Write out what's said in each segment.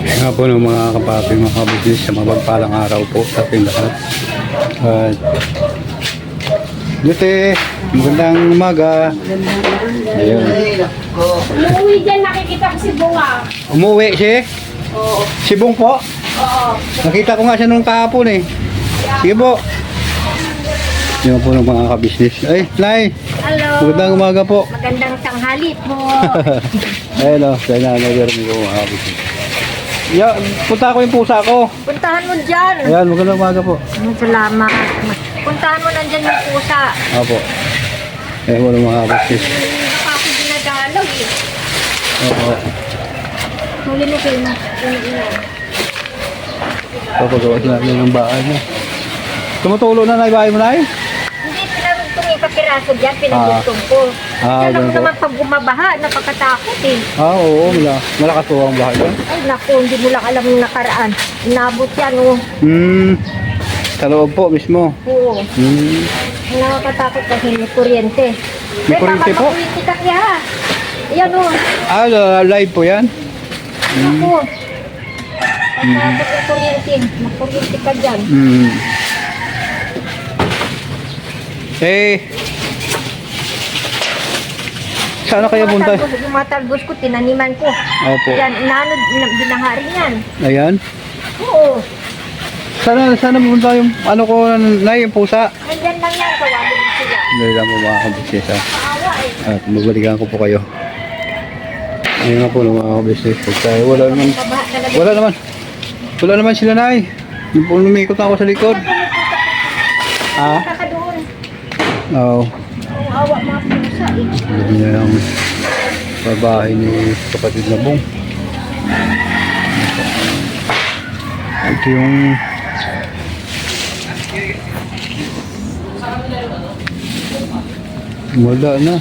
Nga po ng mga kapapi, mga kabisnes, sa mabagpalang araw po sa ating lahat. At Dute, magandang umaga. Ayun. Umuwi dyan, nakikita ko si Bunga. Umuwi si? Oo. Si Bong po? Oo. Nakita ko nga siya nung kahapon eh. Sige po. Yan po ng mga kabisnes. Ay, Nay, Hello. magandang umaga po. Magandang tanghali po. Ayun o, sa nanay Jeremy ko mga kabisnes. Ya, punta ko yung pusa ko. Puntahan mo dyan. Ayan, magandang umaga po. Salamat. Puntahan mo nandyan yung pusa. Apo. Ayun po ng mga kabisnes. Hindi pa ako dinadalaw eh. Oo. Huli mo kayo na. Papagawa namin ng bahay niya. Tumutulo na bahay mo na eh? Hindi, pinarugtong yung kapiraso dyan. Pinagugtong ko. Ah, Alam mo ganun po. naman pag bumabaha, napakatakot eh. Oo, malakas po ang bahay niya. Ay naku, hindi mo lang alam yung nakaraan. Inabot yan oh. Sa loob po mismo. Oo. Nakakatakot kasi may kuryente. May kuryente po? Kuryente ka niya. Ayan o. Live po yan? Ako. Takot yung kuryente. Makuryente ka dyan. Sana kayo punta? Yung mga talbos ko, tinaniman ko. Opo. Yan, inanod, binahari yan. Ayan. Oo. Sana punta yung ano ko na yung pusa. Nandyan lang yan, tawagin mo sila. Hindi lang po mga kabisnes ha. Maawa eh. At magbalikan ko po kayo. Ayun nga po ng mga kabisnes. Kaya wala naman. Kabaha talaga. Wala naman sila na eh. Lumikot na ako sa likod. Ah? Kaka doon. Oo. Ang awa mga pusa eh. Hindi niya yung babae ni kapatid na Bong. Ito yung wala na.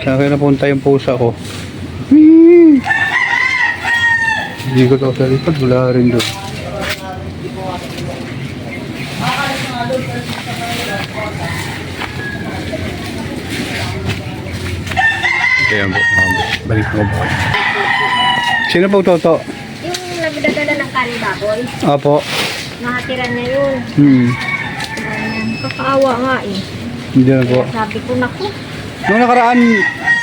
Saan kayo napunta yung pusa ko? Hindi ko ito sa likod. Wala rin doon. Ayan po. Balik ko po. Sino po Toto? Yung nagdadala ng kanin baboy, Apo. nakatira niya yun. Kakaawa nga eh. Hindi na po. Sabi ko, naku, Nung nakaraan,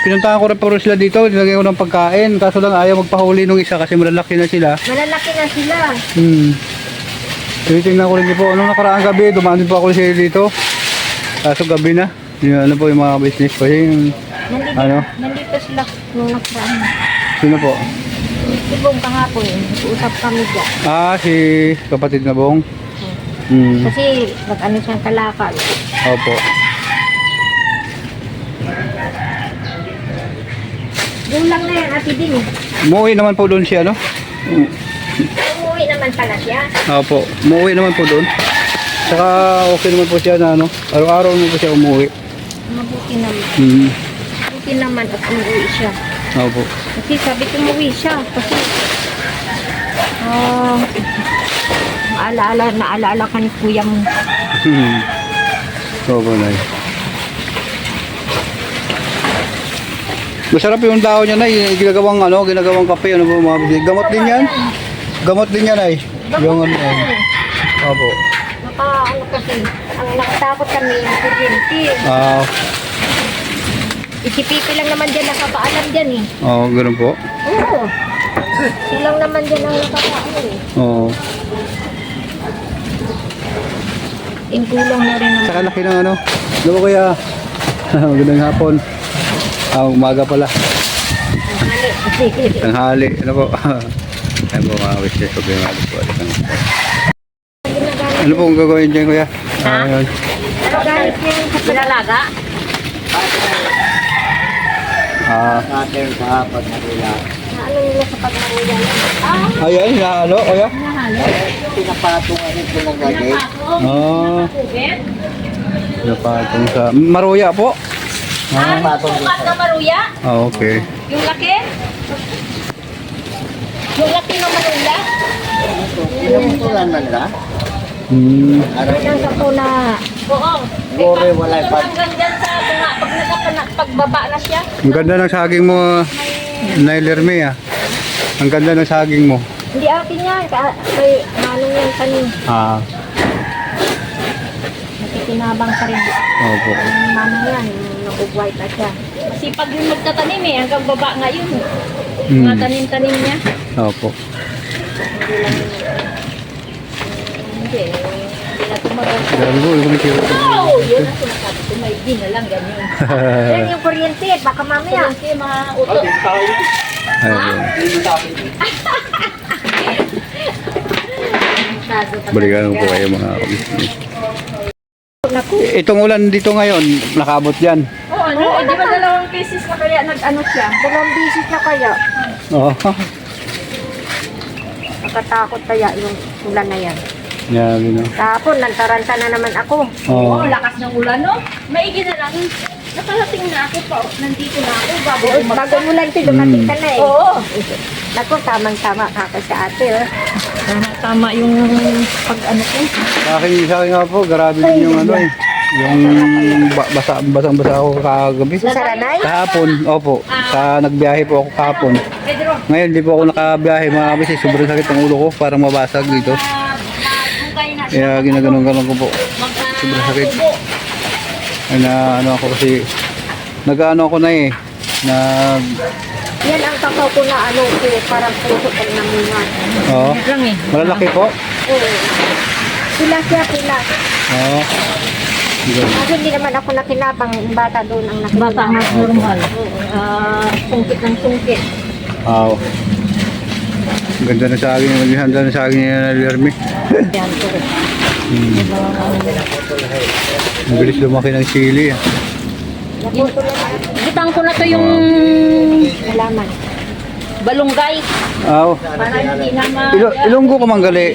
pinuntahan ko rin po sila dito. Nilagay ko ng pagkain. Kaso lang ayaw magpahuli nung isa kasi malalaki na sila. malalaki na sila. Tinitingnan ko rin po. Nung nakaraan gabi, dumaan din po ako sila dito. Kaso gabi na. Yung, ano po yung mga business ko. Yung, Nandito, Ano? nandito sila nung nakaraan. sino po? Sibong kahapon, usap kami dyan. Si kapatid na Bong. Kasi nag-ano siyang kalakal. Opo. Doon lang na yan, ati din eh. Umuwi naman po doon siya, no? Umuwi naman pala siya. Opo. Umuwi naman po doon. Saka okay naman po siya na ano. Araw-araw naman po siya umuwi. Mabuti naman. Mabuti naman at umuwi siya. Opo. Kasi sabi ko umuwi siya. Kasi, naalaala ka ni kuya mo. Opo na yun. Masarap yung tao niya na ginagawang kape, ano po mga bisig. Gamot din yan? Gamot din yan ay. Yung ano yan. Opo. Kasi, ang nakatakot kami yung kuryente. Isipipi lang naman dyan nakakaalam dyan eh. Ganun po. Oo. Silang naman dyan ang nakakaalam eh. Oo. Ingkulong na rin naman. Saka laki ng ano. Ano po kaya? Magandang hapon. Umaga pala. Tanghali. Ano po? Ano po mga wishes ko yung mga po. Ano po ang gagawin dyan kuya? Ayun. Galit niya yung sa pinalaga? Natin sa pagmamula. Ano nila sa pagmamuya? Ayan, ano kuya? Pinapatungan ito ng gagay. Napatong sa Maruya po? Sukat na maruya? Okay. Yung laki? Yung laki ng maruya? Pinuputulan man na. Ano yung sa puna? Oo. Gore, wala pa. Hanggang dyan sa tunga, pagbaba na siya. Ang ganda ng saging mo. May Nailerme ah. Ang ganda ng saging mo. Hindi akin yan. Kay manong yan tanim. Ah, Nakikinabang pa rin. opo. Yung manong yan. Yung nag-white at siya. Masipag yung magtatanim eh. Hanggang baba ngayon. Mga Mm. tanim-tanim niya. Opo. Hindi. Hindi na tumagal. Grabe po, yung kumikiro. Oh! Yun ang sinasabi ko. May din na lang ganyan. Yan yung kuryente. Baka mamaya. Kuryente, mga utot. Ayun. Masyado pa Balikan po kayo mga kabisnes. Naku. Itong ulan dito ngayon, nakabot yan. Oh, ano? Di ba dalawang cases na kaya nag-ano siya? Dalawang bisis na kaya. Oo. Nakatakot kaya yung ulan na yan. Yan, no. Kahapon, nantaranta na naman ako. Oo. Lakas ng ulan, no? Maigi na lang. Nakarating na ako pa. Nandito na ako. Bago ulan ito, dumating ka na eh. Oo. Naku, tamang-tama ka sa ate, oh. Tama yung pag-ano ko. Sa akin nga po, grabe din yung ano eh. Yung basang-basa ako kagabi. Sa Saranay? Kahapon, opo. Nagbiyahe po ako kahapon. Pedro. Ngayon, di po ako nakabiyahe mga kabisnes. Sobrang sakit ang ulo ko, parang mabasag dito. Kaya ginaganon-ganon ko po. Sobrang sakit. Ay na ano ako kasi, nag-ano ako na eh. Yan ang kakao ko na ano ko, parang puso pag namungan. Oo. Lang eh. Malalaki po. Oo. Pila siya, pila. Oo. Ganun. Kasi hindi naman ako nakinabang, yung bata doon ang nakinabang. Bata mas normal. Sungkit ng sungkit. Wow. Ang ganda na sa akin, naghihanda na sa akin yung Lerme. Yan po. Ang bilis lumaki ng sili. Ah. Butang ko na to yung halaman. Balunggay. Aw. Para hindi na Ilonggo ka manggali.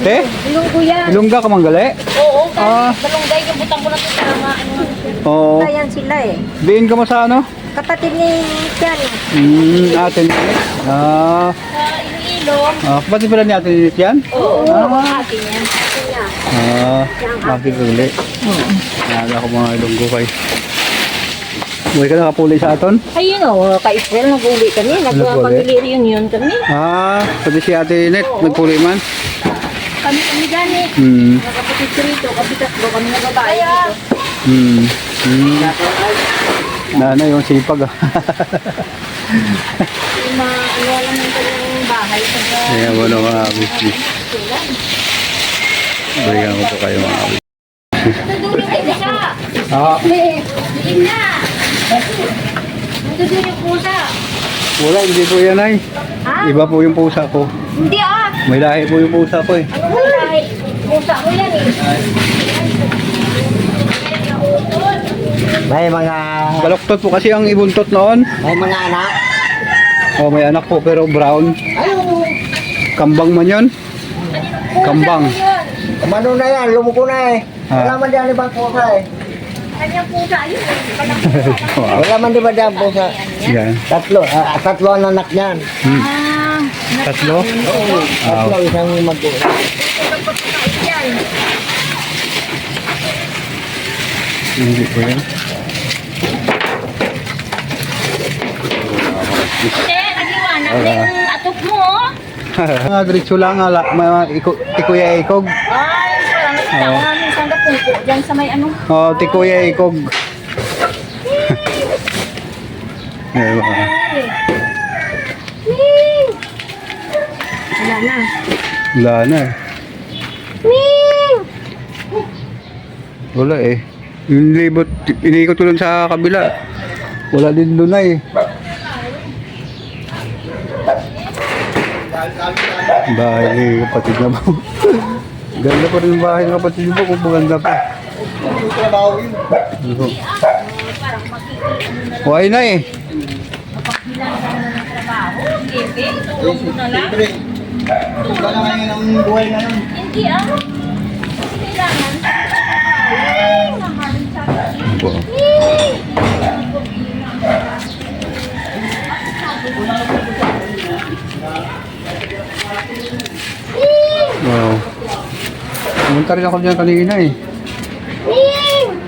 Te? Ilunggo yan. Ilongga ka manggali? Oo, Ah. balunggay yung butang ko na to para maano. Oo. Ayan sila eh. Diin ka mo sa ano? Kapatid ni Tian. Atin. Ah. Sa Iloilo. Kapatid pala ni Atin Ninit yan? Oo, atin yan. Atin niya. Bakit uli? Naalala ko mga ilonggo kayo. Uwi ka nakapuli sa aton? Ayun o, ka-Israel nag-uli kami. Nagpamili reunion kami. Pati si Ate Net, nagpuli man. Kami gani. Nakapatid ko rito. Kasi tatlo kami na babae dito. Nanay, yung sipag ah. Yung mga lang ng kanyang bahay. Kaya wala mga business. Balikan ko po kayo mga business. Natutulog kayo siya. Liin na. Natutulog yung pusa. Wala, hindi po yan ay. Ha? Iba po yung pusa ko. Hindi ah. May lahi po yung pusa ko eh. Ano mo lahi? Pusa ko yan eh. May mga Baloktot po kasi ang ibuntot noon. anak. Oh, may anak po pero brown. Kambang man yun. Kambang. Mano na yan, lumuko na eh. Wala man dyan ibang pusa eh. Kanyang pusa yun. Wow. Wala man di ba dyan pusa? Yan. Tatlo ang anak niyan. Tatlo? Tatlo, isang mag-uwi. Hindi po yan. Nagliwanag na yung atok mo oh. Mga diretso lang, tikuya ikog. Ay, parang kita ko namin isang dapungko. Diyan sa may ano. Oh, tikuya ikog. Ayun, Wala na. wala na eh. Wala eh. Yung libot, iniikot ko lang sa kabila. Wala din doon na eh. Bahay ni kapatid na po. Ganda pa rin yung bahay ng kapatid mo kung maganda pa. Ano? Huwag na eh. Tulong mo na lang. Wala ngayon ang buhay na nun. Hindi ah. Kasi kailangan. Wow. Wow. Pumunta rin ako dyan kanina eh.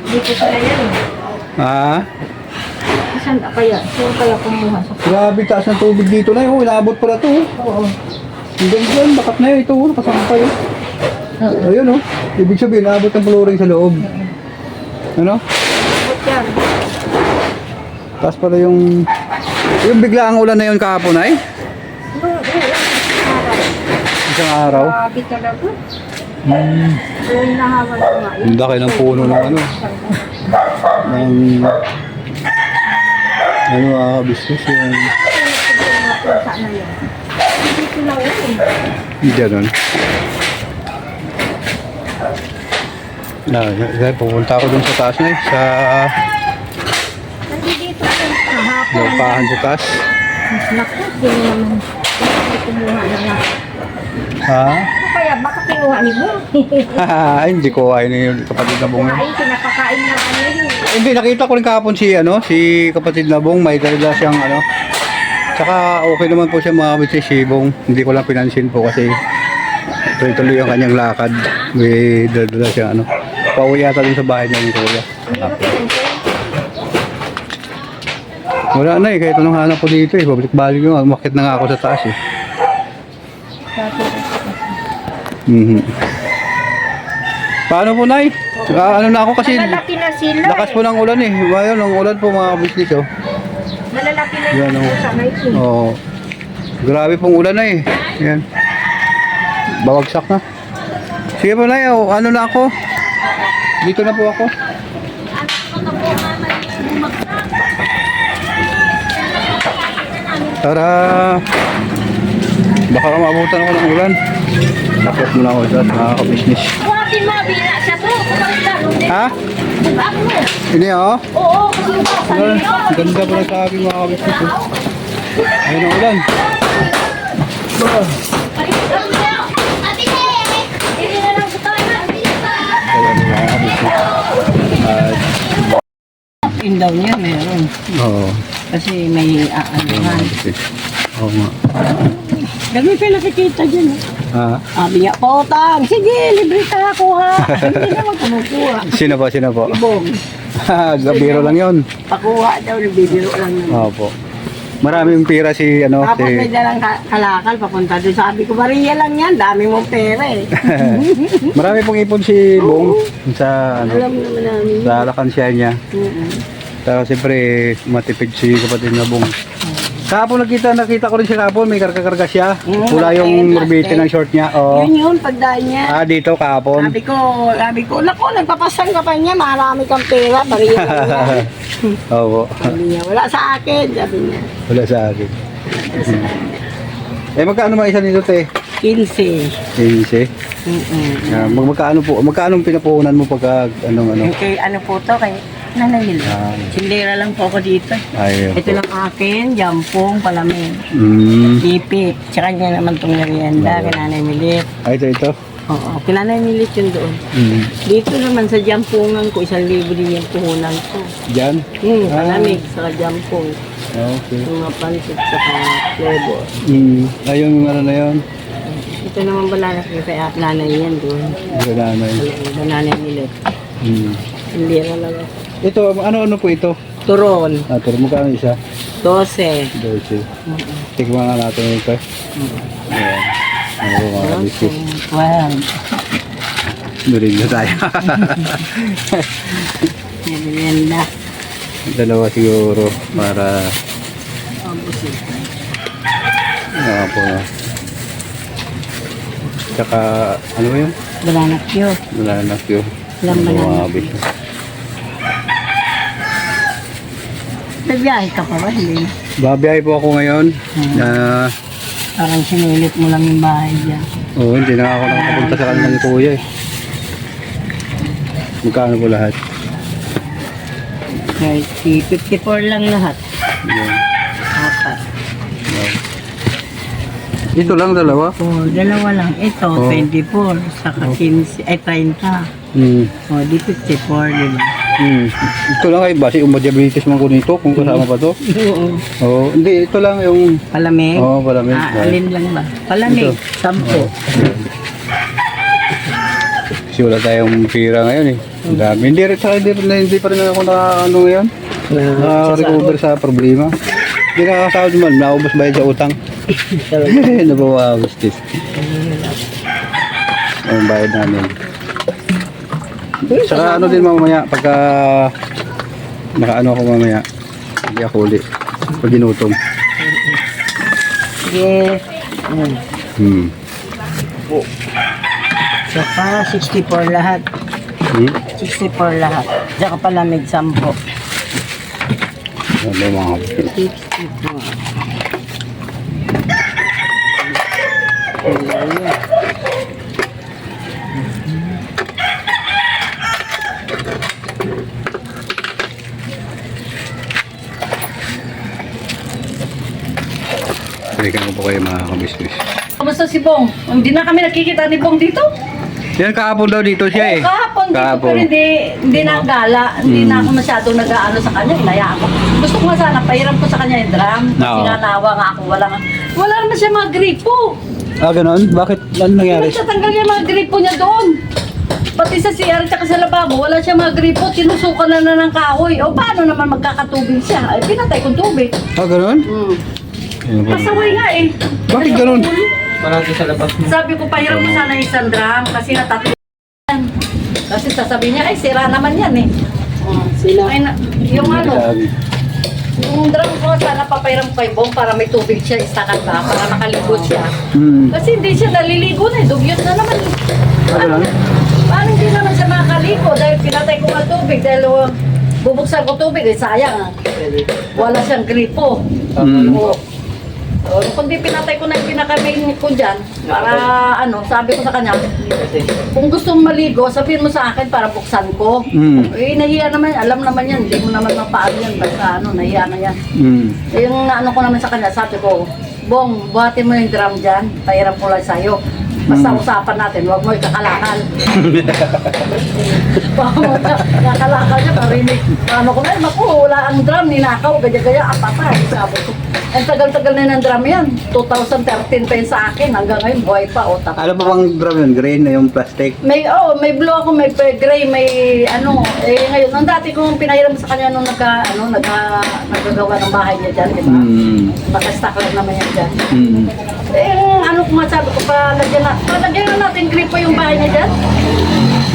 Dito sila yan. Ah? Kasi Saan na kaya? Saan kaya kumuha sa... Grabe, taas ng tubig dito na yun. Inaabot pala to. Oo. Hanggang dyan, bakat na yun. Ito, nakasampay. Ayun, oh. Ibig sabihin, inaabot ng flooring sa loob. Ano? Abot yan. Taas pala yung... Yung bigla ang ulan na yun kahapon ay? Isang araw. Grabe talaga. Hmm. Pero hinahawan ko nga. Ang laki ng puno ng ano. Ng... Ano business yung... Saan na yan? Dito lang yun. Ganun. Pupunta ako dun sa taas na eh. Sa Nandito ko kahapon. lupahan sa taas. Naku, hindi naman. Hindi kumuha na nga. Ha? Ano kaya? Baka kinuha ni Bo. Ay, hindi ko ayun yung kapatid na bong yun. Ay, pinapakain ng ano yun. Hindi, nakita ko rin kahapon si, si kapatid na bong. May dala siyang ano. Tsaka okay naman po siya mga kabitsi si Bong. Hindi ko lang pinansin po kasi tuloy-tuloy ang kanyang lakad. May dala siyang ano. Pauwi yata dun sa bahay niya ni Kuya. Hindi ba pinansin? Wala na eh, kahit anong hanap ko dito eh. Babalik-balik yun. Umakit na nga ako sa taas eh. Mhm. Paano po, Nay? Ano na ako kasi Malalaki na sila lakas po ng ulan eh. Ngayon, ang ulan po mga kabitsi oh. Malalaki na Yan, yung oh. pusa na ito. Oo. Grabe pong ulan na eh. Yan. Bawagsak na. Sige po, Nay. Ano na ako? Dito na po ako. Tara. Baka maabutan ako ng ulan. Tapos muna ako dyan, mga ka-business. Buhatin mo, bina siya to. Ha? Buhat mo. Ini oh. Oo, kasi mo sa Ulan. nilo. Ang ganda pala sa akin mga ka-business. Oh. Ayun ang ulan. Hindi na lang ito. Ayan mga ka-business. In daw niya meron. Oo. Kasi may aanuhan. Oo nga. Dami pa nakikita dyan. Ha? Sabi niya, pautang. Sige, libre ka kuha. Hindi naman kumukuha. Sino po? Sino po? Ibong. Gabiro lang yun. Pakuha daw, bibiro lang naman. Opo. Maraming pira si ano Tapos may si dalang kalakal papunta doon. Sabi ko, Maria lang yan. Dami mong pera eh. Marami pong ipon si Bong sa ano Alam naman namin. sa alakansya niya. Tapos siyempre matipid si kapatid na Bong. Kahapon nakita ko rin siya kahapon, may karga-karga siya. Wala yung morbidity ng short niya. Oh. Yun yun, pagdaan niya. Dito kahapon. Sabi ko, naku, nagpapasang ka pa niya. Marami kang pera. Maria lang yan. Opo. Sabi niya, wala sa akin. Sabi niya. Wala sa akin. Magkano mga isa nito, te? 15. 15. Magkano pinapuhunan mo pagka ano? Kay ano po to, kay Nanay Milo. Sindera lang po ako dito. Ayun. Ito lang akin, jampong, palamig, ipit. Tsaka niya naman itong merienda, kay Nanay Milit. Ito. Oo, kay Nanay Milit yun doon. Dito naman sa jampungan ko, 1,000 din yung puhunan ko. Diyan? Palamig, sa jampong. Okay. Mga pansit, saka flavor. Ayun ano na yun. Ito naman wala na kay Nanay yan doon. Gananay. Sa Nanay Milit. Sindera lang ako. Ito, ano po ito? Turon, Pero magkano isa? 12. 12. Tikman nga natin ito. Ayan. Ano po mga biscuit? Wow. Nulig na tayo. Merienda. Dalawa siguro para po na. Tsaka, ano ba yun? Banana Q. Wala na yun. Walang banana. Mga biscuit. Nagbiyahe ka pa ba? Hindi. Babiyahe po ako ngayon. Parang sinilit mo lang yung bahay dyan. Hindi na ako nakapunta sa kanila ni Kuya eh. Magkano po lahat? 54 lang lahat. Yan. Apat. Ito lang dalawa? Dalawa lang. Ito, Oh. 24. Saka 15. 30. Di 54, di ba? Ito lang ay base yung diabetes man ko nito kung kasama pa to. Oo. Hindi, ito lang yung Palamig? palamig. Alin lang ba? Palamig. Ito. 10. Kasi wala tayong pira ngayon eh. Ang dami. Hindi pa rin ako na ano ngayon. Naka-recover sa problema. Hindi nakakasahod naman, naubos bayad sa utang. Nabawawas this. Ang bayad namin. Saka ano din mamaya, pagka nakaano ako mamaya, hindi ako uli. Pag ginutom. Sige. Saka 64 lahat. 64 lahat. Diyan ka pala may 10. Ano mga 64. balikan ko po kayo mga kabisnes. Kamusta si Bong? Hindi na kami nakikita ni Bong dito. Yan kahapon daw dito siya eh. Kahapon dito pero hindi na gala. Hindi na ako masyado nag-aano sa kanya. Inaya ako. Gusto ko nga sana, pahiram ko sa kanya yung drum. Kasi nga nawa nga ako. Wala naman siya mga gripo. Ah, ganun? Bakit? Ano nangyari? Nagtatanggal niya mga gripo niya doon. Pati sa CR at sa lababo, wala siya mga gripo. Tinusukan na ng kahoy. O paano naman magkakatubig siya? Ay, pinatay kong tubig. Ah, ganun? Pasaway nga eh. Bakit ganun? Sabi ko, pahiram mo sana isang drum kasi natatlo yan. Kasi sasabihin niya, ay sira naman yan eh. Ay, yung ano, yung drum ko sana papahiram kay Bong para may tubig siya, istakan ba, para makaligo siya. Kasi hindi siya naliligo na eh, dugyot na naman eh. Paano hindi naman siya makakaligo dahil pinatay ko ang tubig dahil bubuksan ko tubig eh, sayang. Wala siyang gripo. So, kundi pinatay ko na yung pinaka-main ko dyan para ano, sabi ko sa kanya, kung gusto mong maligo, sabihin mo sa akin para buksan ko. Eh, nahiya naman, alam naman yan, hindi mo naman mapaano yan, basta ano, nahiya na yan. Eh, yung ano ko naman sa kanya, sabi ko, Bong, buhatin mo yung drum dyan, pahiram ko lang sa'yo. Basta usapan natin, huwag mo ikakalakal. Kakalakal niya, parinig. Ano ko na, naku, wala ang drum, ninakaw, gaya-gaya, apatay, sabi ko. Ang tagal-tagal na ng drum yan. 2013 pa yun sa akin. Hanggang ngayon, buhay pa. O, Ano pa bang drum yun? Green na yung plastic? may blue ako, may gray, may ano. Eh, ngayon, nung dati kong pinahiram sa kanya nung nagagawa ng bahay niya dyan, di ba? Nakastack lang naman yan dyan. Eh, ano kung masabi ko, palagyan na natin gripo yung bahay niya dyan.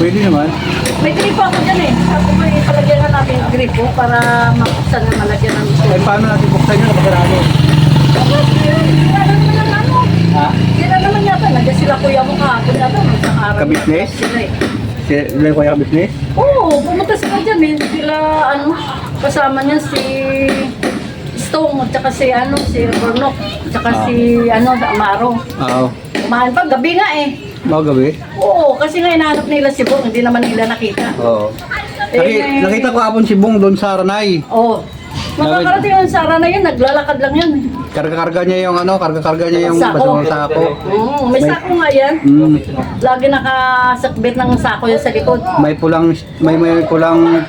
Pwede naman. May gripo ako dyan eh. Sabi ko, palagyan na natin yung gripo para mabuksan na malagyan ng Ay, paano natin buksan yun? Napasarado. Wala naman ang ano. Ha? Sila naman yata, nandiyan sila kuya mo kahapon yata. Isang araw. Kabisnes? Sila eh. Sila yung kaya business? Oo, pumunta sila dyan eh. Sila, ano, kasama niya si Stone, at saka si, ano, si Burnok, at saka si, ano, Amaro. Oo. Kumahan pa, gabi nga eh. Mga gabi? Oo, kasi nga hinahanap nila si Bong, hindi naman nila nakita. Oo. Eh, Nakita ko hapon si Bong doon sa Ranay. Oo. Makakarating yung Sara na yun, naglalakad lang yan. Karga-karga niya yung ano, karga-karga niya yung Sako. basong sako. May sako nga yan. Lagi nakasakbit ng sako yan sa likod. May pulang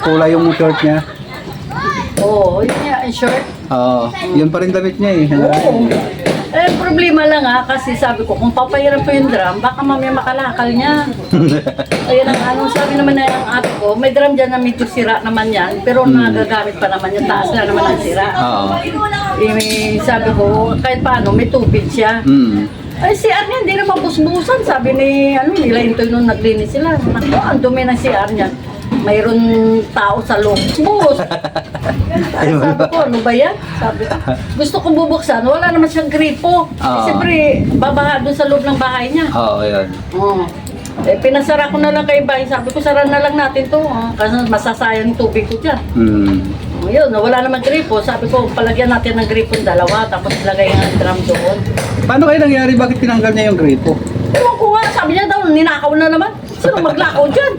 kulay yung shirt niya. Oo, yun nga, in short. Oo. Yun pa rin damit niya eh. Oo. Eh, problema lang ha, kasi sabi ko, kung papahiram ko yung drum, baka mamaya makalakal niya. Ayun ang ano, sabi naman na ang ate ko, may drum dyan na medyo sira naman yan, pero nagagamit pa naman yung taas na naman ang sira. Oo. Eh, sabi ko, kahit paano, may tubig siya. Ay, CR niya, hindi naman busbusan. Sabi ni, ano, nila Intoy nung naglinis sila. Naku, ang dumi ng CR niya. Mayroon tao sa loob. Bus! Ay, sabi ko, ano ba yan? Sabi ko, gusto ko bubuksan. Wala naman siyang gripo. Siyempre, babaha doon sa loob ng bahay niya. Oo, yun. Oo. Eh, pinasara ko na lang kay bahay. Sabi ko, sara na lang natin to. Kasi masasayang yung tubig ko dyan. Yun, wala naman gripo. Sabi ko, palagyan natin ng gripo dalawa. Tapos lagay ng drum doon. Paano kayo nangyari? Bakit tinanggal niya yung gripo? Ewan ko nga, sabi niya daw, ninakaw na naman. Sino maglakaw dyan?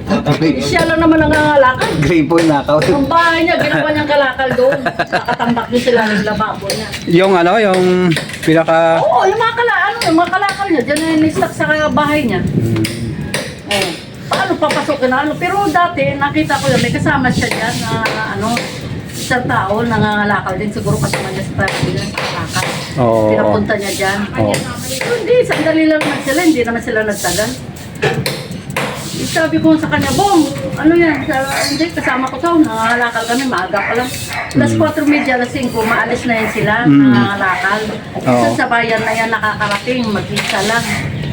Siya lang naman ang nangangalakal. Gripo yung nakaw. Ang bahay niya, ginawa niyang kalakal doon. Nakatambak niya sila ng lababo niya. Yung ano, yung pinaka... Oo, yung mga kalakal niya, dyan na nistock sa bahay niya. Oo. Paano papasokin na ano? Pero dati, nakita ko yun, may kasama siya dyan na ano, isang tao, nangangalakal din. Siguro kasama niya sa travel niya sa kalakal. Oo. Pinapunta niya dyan. Oo. Pero hindi, sandali lang naman sila, hindi naman sila nagtagal. sabi ko sa kanya, Bong, ano yan? Hindi, kasama ko to, nangangalakal kami, maaga pa lang. Alas 4:30, alas 5, maalis na yan sila, nangangalakal. Oo. Sa bayan na yan nakakarating, mag-isa lang.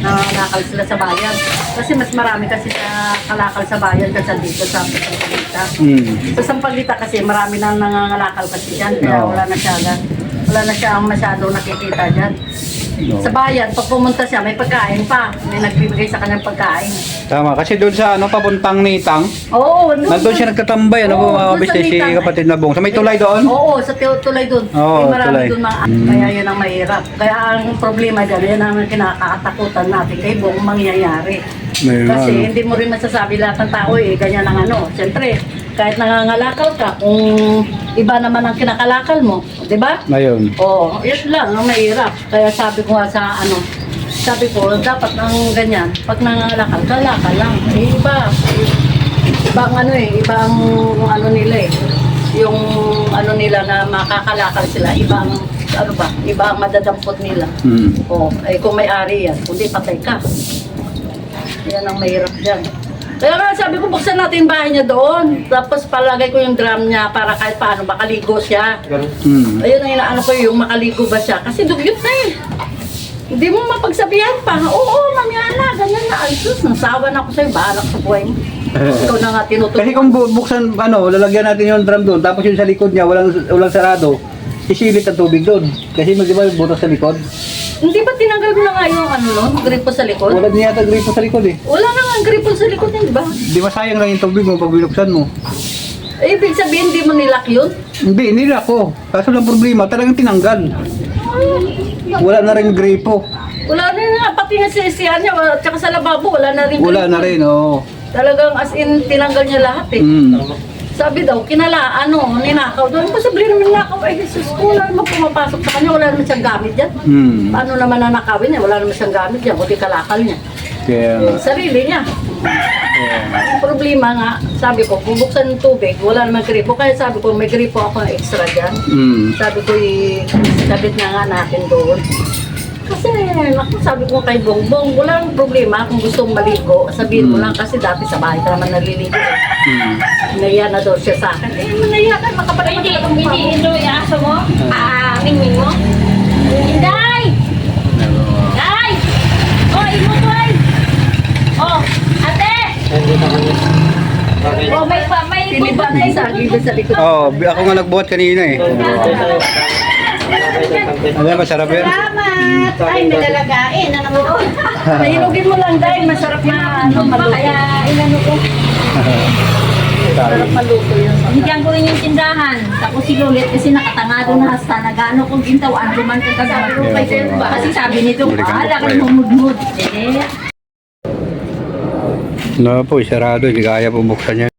Nangangalakal sila sa bayan. Kasi mas marami kasi sa kalakal sa bayan kasi dito sa Sampaguita. Sa Sampaguita kasi marami nang nangangalakal kasi dyan, kaya Oo. wala na siyang masyadong nakikita dyan. Sa bayan, pag pumunta siya, may pagkain pa. May nagbibigay sa kanyang pagkain. Tama, kasi doon sa ano, papuntang Nitang, Oo, nandun siya nagtatambay, ano po Oo, mga doon sa business, si Nitang. kapatid na Bong. Sa may tulay doon? Oo, sa tulay doon. Oo, May marami tulay. doon mga kaya yan ang mahirap. Kaya ang problema dyan, yan ang kinakatakutan natin kay Bong mangyayari. May Kasi ano. hindi mo rin masasabi lahat ng tao ganyan ang ano. Siyempre, kahit nangangalakal ka, kung iba naman ang kinakalakal mo, di ba? Ngayon. Oo, yun lang ang mahirap. Kaya sabi ko nga sa ano, sabi ko, dapat ang ganyan, pag nangangalakal, kalakal lang. Ibang ano ibang ano nila yung ano nila na makakalakal sila, ibang ano ba, ibang madadampot nila. Oh, kung may-ari yan, kundi patay ka. Yan ang mahirap dyan. Kaya nga sabi ko, buksan natin yung bahay niya doon. Tapos palagay ko yung drum niya para kahit paano makaligo siya. Ayun ang inaano ko yung makaligo ba siya. Kasi dugyot na Hindi mo mapagsabihan pa. Oo, mamiyala, ganyan na. Ay, sus, nasawa na ako sa'yo. Bahala sa buhay mo. Ikaw na nga tinutulungan. Kasi kung buksan, ano, lalagyan natin yung drum doon, tapos yung sa likod niya, walang sarado, isilit ang tubig doon. Kasi di ba butas sa likod? Hindi ba tinanggal mo na nga yung ano no? Gripo sa likod? Wala niya yata gripo sa likod eh. Wala na nga gripo sa likod, di ba? Di masayang lang yung tubig mo pag binuksan mo. Ibig sabihin, hindi mo nilak yun? Hindi ako. Kaso lang problema, talagang tinanggal. Wala na rin gripo. Wala na nga, pati nga sisiyan niya, tsaka sa lababo, wala na rin Wala gripo. na rin, oo. Talagang as in, tinanggal niya lahat Sabi daw, ninakaw doon. Kung sabihin naman ninakaw, ay Jesus ko, wala naman pumapasok sa kanya, wala naman siyang gamit dyan. Paano naman nanakawin niya? Wala naman siyang gamit dyan, kundi kalakal niya. Kaya, Sarili niya. Ang problema nga, sabi ko, bubuksan ng tubig, wala naman gripo. Kaya sabi ko, may gripo ako na extra dyan. Sabi ko, ikabit nga natin doon. Kasi, naku, sabi ko kay Bongbong, walang problema kung gusto mong maligo. Sabihin mo lang kasi dati sa bahay ka naman naliligo. Naiya na daw siya sa akin. Naiya ka, makapalaman ka ng mukha mo. Hindi, iaso mo? Mingming mo? Inday! Day! Oh, imo ko ay! Oh, ate! Oh, may Tiniba na yung saging doon sa likod. ako nga nagbuhat kanina eh. Alam, masarap yan. Salamat! Ay, may lalagain. Ano naman? Nahilugin mo lang dahil masarap na maluto. Kaya inano ko. Masarap maluto yun. Bigyan ko rin yung tindahan. Tapos si Lulit kasi nakatangado na hasta. Nag-ano kong gintawan. Duman ka kagabi ko kay Selva. Kasi sabi nito, ala ka humudmud. No po, sarado, hindi kaya bubuksan yan.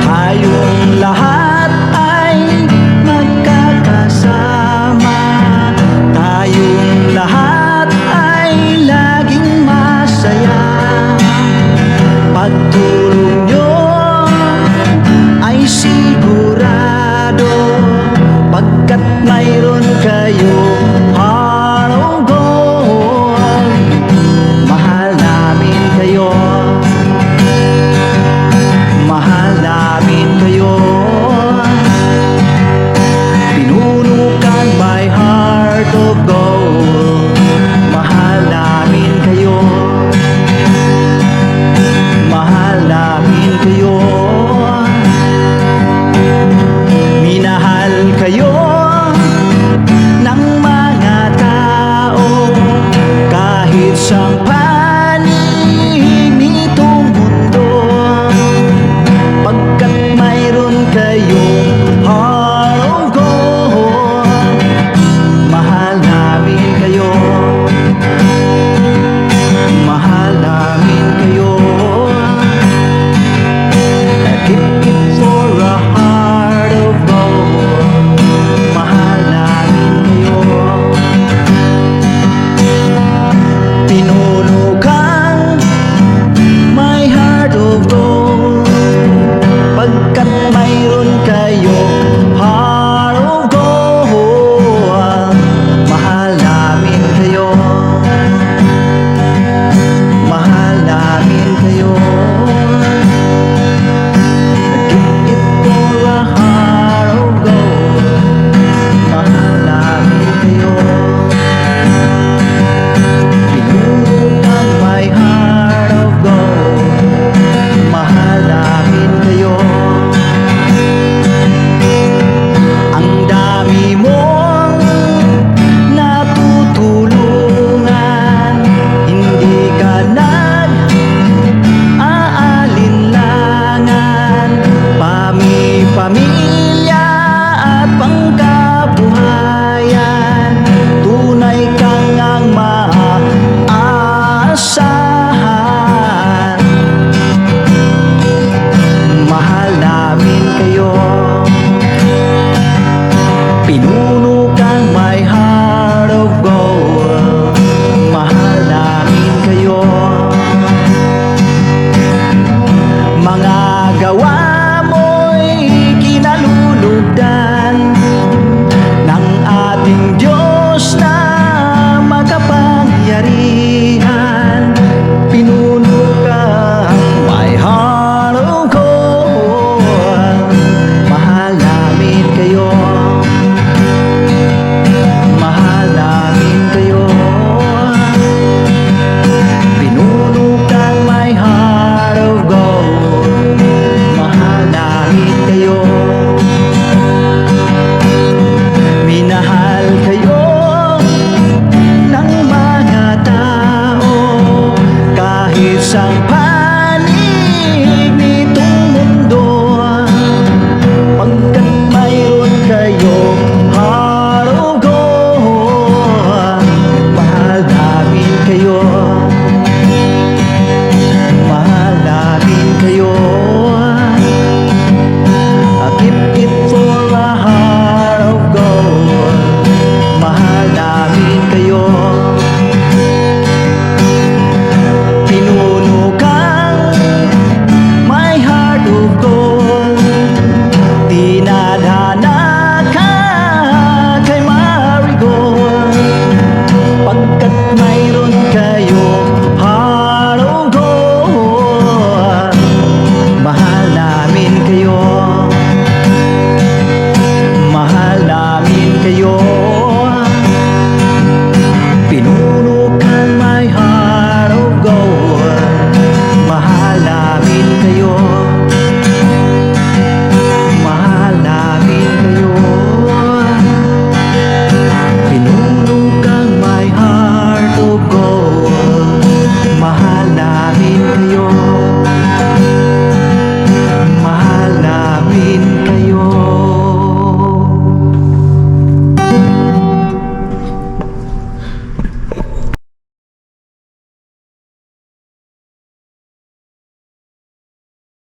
Tayong lahat ay magkakasama. panig